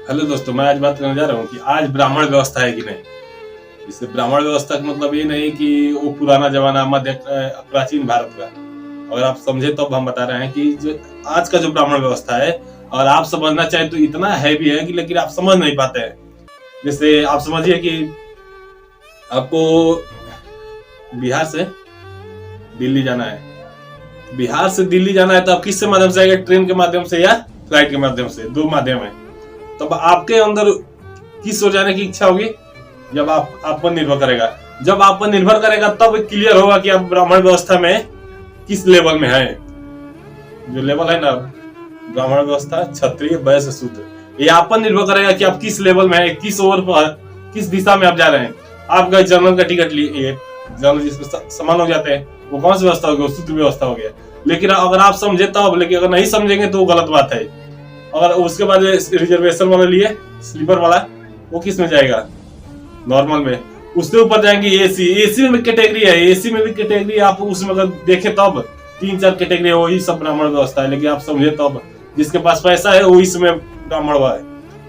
Hello दोस्तों, मैं आज बात करने जा रहा हूँ कि आज ब्राह्मण व्यवस्था है कि नहीं। इससे ब्राह्मण व्यवस्था का मतलब ये नहीं कि वो पुराना जमाना मध्य प्राचीन भारत का। अगर आप समझे तो अब हम बता रहे हैं कि जो आज का जो ब्राह्मण व्यवस्था है, और आप समझना चाहे तो इतना हैवी है कि लेकिन आप समझ नहीं पाते हैं। जैसे आप समझिए कि आपको बिहार से दिल्ली जाना है। बिहार से दिल्ली जाना है तो आप किस माध्यम से आएगा? ट्रेन के माध्यम से या फ्लाइट के माध्यम से? दो माध्यम है। तब आपके अंदर किस ओर जाने की इच्छा होगी? जब आप पर निर्भर करेगा। जब आप पर निर्भर करेगा तब क्लियर होगा कि आप ब्राह्मण व्यवस्था में किस लेवल में है। जो लेवल है ना ब्राह्मण व्यवस्था, क्षत्रिय, वैश्य, शूद्र, ये आप पर निर्भर करेगा कि आप किस लेवल में है, किस ओर पर, किस दिशा में आप जा रहे हैं। आप गए जनरल का टिकट लिए, जनरल जिसमें समान हो जाते हैं, वो कौन सी व्यवस्था हो गया? शूद्र व्यवस्था हो गया। लेकिन अगर आप समझे तब, लेकिन अगर नहीं समझेंगे तो गलत बात है। और उसके बाद रिजर्वेशन वाला लिए, स्लीपर वाला, वो किस में जाएगा? नॉर्मल में। उसके ऊपर जाएंगे एसी में कैटेगरी है, एसी में भी कैटेगरी। आप उसमें अगर देखे तब 3-4 कैटेगरी है, वही सब ब्राह्मण व्यवस्था है। लेकिन आप समझे तब, जिसके पास पैसा है वो इसमें ब्राह्मण हुआ है।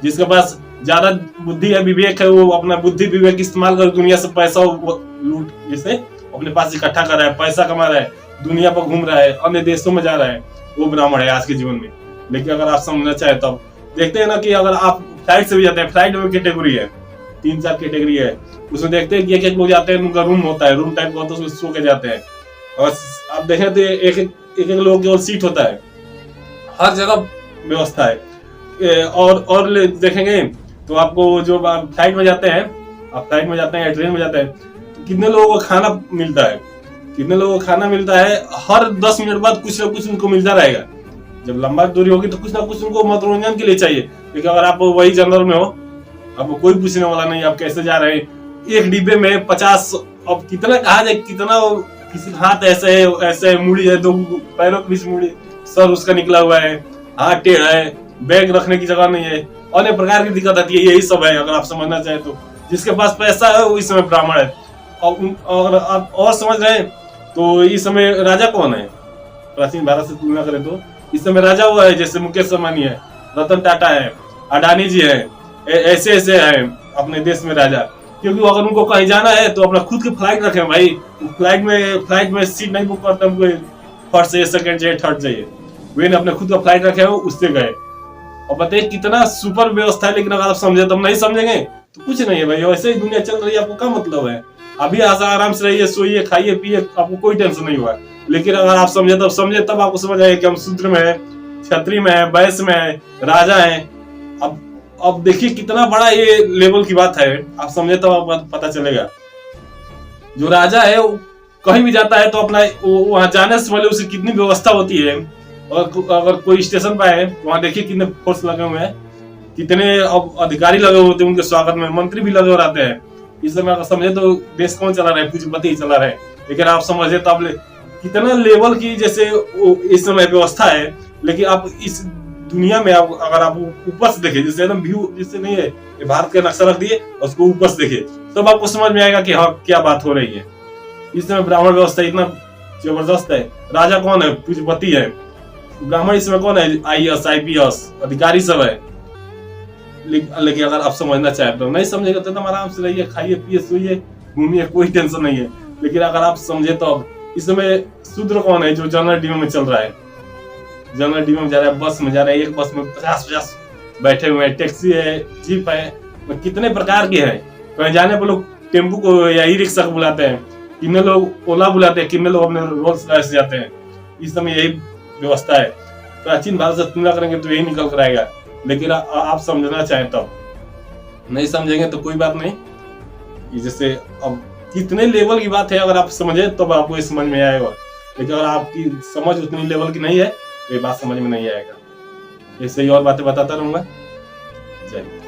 जिसके पास ज्यादा बुद्धि है, विवेक है, वो अपना बुद्धि विवेक इस्तेमाल कर दुनिया से पैसा लूट, जिसे अपने पास इकट्ठा कर रहा है, पैसा कमा रहा है, दुनिया पर घूम रहा है, अन्य देशों में जा रहा है, वो ब्राह्मण है आज के जीवन में। लेकिन अगर आप समझना चाहे तब देखते हैं ना कि अगर आप फ्लाइट से भी जाते हैं, फ्लाइट में कैटेगरी है, 3-4 कैटेगरी है। उसमें देखते हैं कि एक लोग जाते हैं, उनका रूम होता है, रूम टाइप का होता है, उसमें सो के जाते हैं। और आप देखें तो एक लोग की और सीट होता है, हर जगह व्यवस्था है। और देखेंगे तो आपको जो फ्लाइट में जाते हैं, आप फ्लाइट में जाते हैं या ट्रेन में जाते हैं, तो कितने लोगों को खाना मिलता है? कितने लोगों को खाना मिलता है? हर 10 मिनट बाद कुछ ना कुछ उनको मिलता रहेगा। जब लंबा दूरी होगी तो कुछ ना कुछ उनको मनोरंजन के लिए चाहिए। लेकिन अगर आप वही जनरल में हो, आपको कोई पूछने वाला नहीं आप कैसे जा रहे हैं। एक डिब्बे में 50, अब कितना कहा जाए, कितना, किसी हाथ ऐसे है, मुड़ी है, 2 पैरों के बीच मुड़ी, सर उसका निकला हुआ है, हाथ टेढ़ा है, बैग रखने की जगह नहीं है, अनेक प्रकार की दिक्कत आती है। यही सब है अगर आप समझना चाहे तो। जिसके पास पैसा है वो इस समय ब्राह्मण है। और आप और समझ रहे हैं तो इस समय राजा कौन है? प्राचीन भारत से तुलना करें तो इस समय राजा हुआ है, जैसे मुकेश अंबानी है, रतन टाटा है, अडानी जी है, ऐसे है अपने देश में राजा। क्योंकि अगर उनको कहीं जाना है तो अपना खुद की फ्लाइट रखे भाई। फ्लाइट में सीट नहीं बुक करते, हमको फर्स्ट चाहिए, सेकंड चाहिए, थर्ड चाहिए। वे ने अपने खुद का फ्लाइट रखे हो, उससे गए। और बताइए कितना सुपर व्यवस्था है। लेकिन अगर आप समझे तो, हम नहीं समझेंगे तो कुछ नहीं है भाई। वैसे ही दुनिया चल रही है, आपको क्या मतलब है? अभी आराम से रहिए, सोइए, खाइए, पिए, आपको कोई टेंशन नहीं हुआ। लेकिन अगर आप समझे तब आपको समझ आएगा कि हम शूद्र में है, क्षत्रिय में है, वैश्य में है, राजा है। अब देखिए कितना बड़ा ये लेवल की बात है। आप समझे तब आपको पता चलेगा। जो राजा है वो कहीं भी जाता है तो अपना वहां जाने से पहले उसकी कितनी व्यवस्था होती है। और अगर कोई स्टेशन पे है, वहां देखिए कितने फोर्स लगे हुए हैं, कितने अधिकारी लगे हुए होते हैं उनके स्वागत में, मंत्री भी लगे रहते हैं। इस समय अगर समझे तो देश कौन चला रहा है? पूंजीपति ही चला रहे हैं। लेकिन आप समझे तो आप कितना लेवल की जैसे इस समय व्यवस्था है। लेकिन आप इस दुनिया में अगर आप ऊपर से देखे, जैसे एकदम व्यू जिससे नहीं है, भारत का नक्शा रख दिए और उसको ऊपर से देखे, तब आपको समझ में आएगा कि हाँ क्या बात हो रही है। इस समय ब्राह्मण व्यवस्था इतना जबरदस्त है। राजा कौन है? पूंजीपति है। ब्राह्मण इसमें कौन है? IAS, IPS अधिकारी सब है। लेकिन अगर आप समझना चाहे तो, नहीं समझेगा तो एकदम आराम से रहिए, खाइए, पिए, सोइए, घूमिए, कोई टेंशन नहीं है। लेकिन अगर आप समझे तो इस समय शूद्र कौन है? जो जनरल डिब्बे में चल रहा है, जनरल डिब्बे में जा रहा है, बस में जा रहा है, एक बस में 50 बैठे हुए हैं, टैक्सी है, जीप है, कितने प्रकार के हैं। कहीं जाने पर लोग टेम्पू को या ई रिक्शा को बुलाते हैं, कितने लोग ओला बुलाते हैं, कितने लोग अपने रोल्स रॉयस से जाते हैं। इस समय यही व्यवस्था है। प्राचीन भारत से तुलना करेंगे तो यही निकल कर आएगा। लेकिन आप समझना चाहें तो, नहीं समझेंगे तो कोई बात नहीं। जैसे अब कितने लेवल की बात है, अगर आप समझे तो आपको इस समझ में आएगा। लेकिन अगर आपकी समझ उतनी लेवल की नहीं है तो ये बात समझ में नहीं आएगा। ऐसे ही और बातें बताता रहूंगा। जय हिंद।